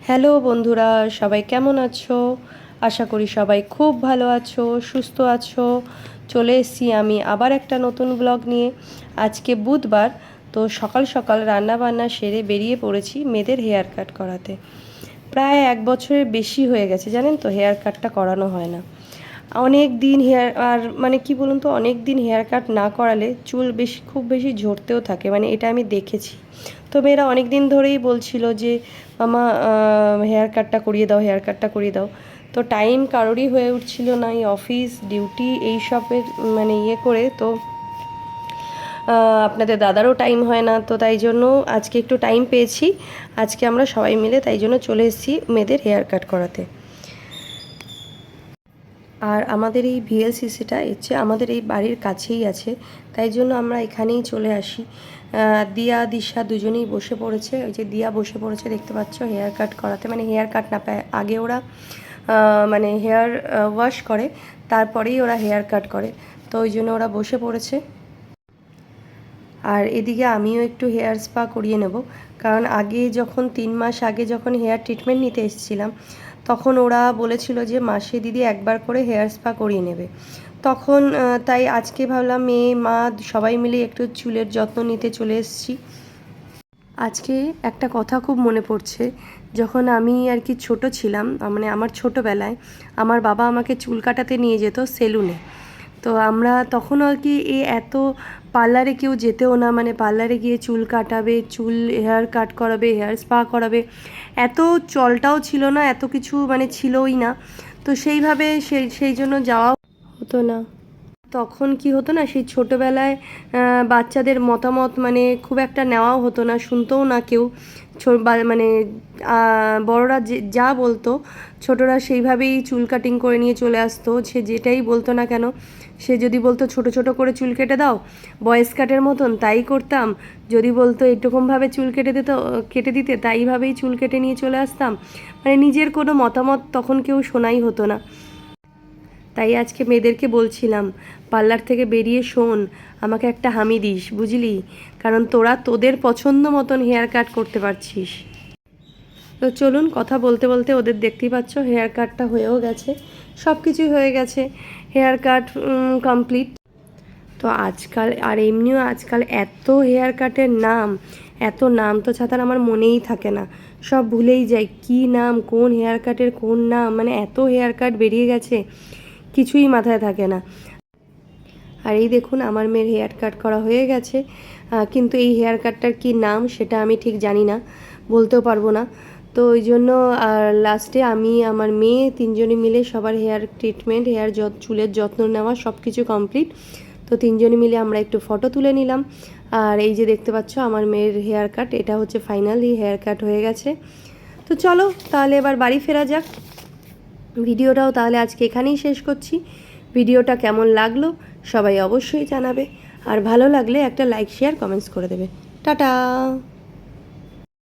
Hello বন্ধুরা, সবাই কেমন আছো? আশা করি সবাই খুব ভালো আছো, সুস্থ আছো। চলে এসেছি আমি আবার একটা নতুন ব্লগ নিয়ে। আজকে বুধবার, তো সকাল সকাল রান্না বান্না সেরে বেরিয়ে পড়েছি মেয়েদের হেয়ার কাট করাতে। প্রায় 1 বছরের বেশি হয়ে গেছে, জানেন তো, হেয়ার কাটটা করানো হয় না। অনেক দিন হেয়ার আর মানে কি বলুন তো, অনেক দিন হেয়ার কাট না করালে চুল খুব বেশি ঝরতেও থাকে, মানে এটা আমি দেখেছি। তো মেয়েরা অনেক দিন ধরেই বলছিল যে মামা হেয়ার কাটটা করিয়ে দাও, হেয়ার কাটটা করিয়ে দাও। তো টাইম কারোরই হয়ে উঠছিল না, এই অফিস ডিউটি এই সবের মানে করে। তো আপনাদের দাদারও টাইম হয় না, তো তাই জন্য আজকে একটু টাইম পেয়েছি। আজকে আমরা সবাই মিলে তাই জন্য চলে এসেছি মেয়েদের হেয়ার কাট করাতে। আর আমাদের এই ভিএলসিসিটা হচ্ছে আমাদের এই বাড়ির কাছেই আছে, তাই জন্য আমরা এখানেই চলে আসি। দিয়া দিশা দুজনেই বসে পড়েছে। ওই যে দিয়া বসে পড়েছে দেখতে পাচ্ছ হেয়ার কাট করাতে, মানে হেয়ার কাট না পায়, আগে ওরা মানে হেয়ার ওয়াশ করে, তারপরেই ওরা হেয়ার কাট করে। তো ওই জন্য ওরা বসে পড়েছে। আর এদিকে আমিও একটু হেয়ার স্পা করিয়ে নেব, কারণ আগে যখন 3 মাস আগে যখন হেয়ার ট্রিটমেন্ট নিতে এসেছিলাম, তখন ওরা বলেছিল যে মাসে দিদি একবার করে হেয়ার স্পা করিয়ে নেবে। তখন তাই আজকে ভাবলাম মেয়ে মা সবাই মিলে একটু চুলের যত্ন নিতে চলে এসেছি। আজকে একটা কথা খুব মনে পড়ছে, যখন আমি আর কি ছোট ছিলাম, মানে আমার ছোটোবেলায় আমার বাবা আমাকে চুল কাটাতে নিয়ে যেত সেলুনে। তো আমরা তখন আর কি এত পার্লারে কেউ যেতেও না, মানে পার্লারে গিয়ে চুল কাটাবে, চুল হেয়ার কাট করাবে, হেয়ার স্পা করাবে, এত চলটাও ছিল না, এত কিছু মানে ছিলই না। তো সেইভাবে সেই জন্য যাওয়া হতো না। তখন কি হতো না, সেই ছোটোবেলায় বাচ্চাদের মতামত মানে খুব একটা নেওয়াও হতো না, শুনতেও না কেউ। মানে বড়রা যা বলতো ছোটরা সেইভাবেই চুল কাটিং করে নিয়ে চলে আসতো। সে যেটাই বলতো না কেন, সে যদি বলতো ছোট ছোট করে চুল কেটে দাও বয়েস কাটের মতন, তাই করতাম। যদি বলতো এরকমভাবে চুল কেটে দিতে, তাইভাবেই চুল কেটে নিয়ে চলে আসতাম। মানে নিজের কোনো মতামত তখন কেউ শোনাই হতো না। তাই আজকে মেয়েদেরকে বলছিলাম, পার্লার থেকে বেরিয়ে শোন, আমাকে একটা হামি দিস, বুঝলি, কারণ তোরা তোদের পছন্দ মতন হেয়ার কাট করতে পারছিস। তো চলুন, কথা বলতে বলতে ওদের দেখতেই পাচ্ছ হেয়ার কাটটা হয়েও গেছে, সব কিছুই হয়ে গেছে, হেয়ার কাট কমপ্লিট। তো আজকাল আর এমনিও আজকাল এত হেয়ার কাটের নাম, এত নাম তো ছাতার আমার মনেই থাকে না, সব ভুলেই যাই কী নাম, কোন হেয়ার কাটের কোন নাম, মানে এত হেয়ার কাট বেরিয়ে গেছে কিছুই মাথায় থাকে না। আর এই দেখুন আমার মেয়ের হেয়ার কাট করা হয়ে গেছে, কিন্তু এই হেয়ার কাটটার কী নাম সেটা আমি ঠিক জানি না, বলতেও পারবো না। তো ওই জন্য আর লাস্টে আমি আমার মেয়ে তিনজনে মিলে সবার হেয়ার ট্রিটমেন্ট, চুলের যত্ন নেওয়া সব কিছু কমপ্লিট। তো তিনজনে মিলে আমরা একটু ফটো তুলে নিলাম। আর এই যে দেখতে পাচ্ছ আমার মেয়ের হেয়ার কাট, এটা হচ্ছে ফাইনালি হেয়ার কাট হয়ে গেছে। তো চলো তাহলে এবার বাড়ি ফেরা যাক। ভিডিওটাও তাহলে আজকে এখানেই শেষ করছি। ভিডিওটা কেমন লাগলো সবাই অবশ্যই জানাবে, আর ভালো লাগলে একটা লাইক শেয়ার কমেন্টস করে দেবে। টাটা।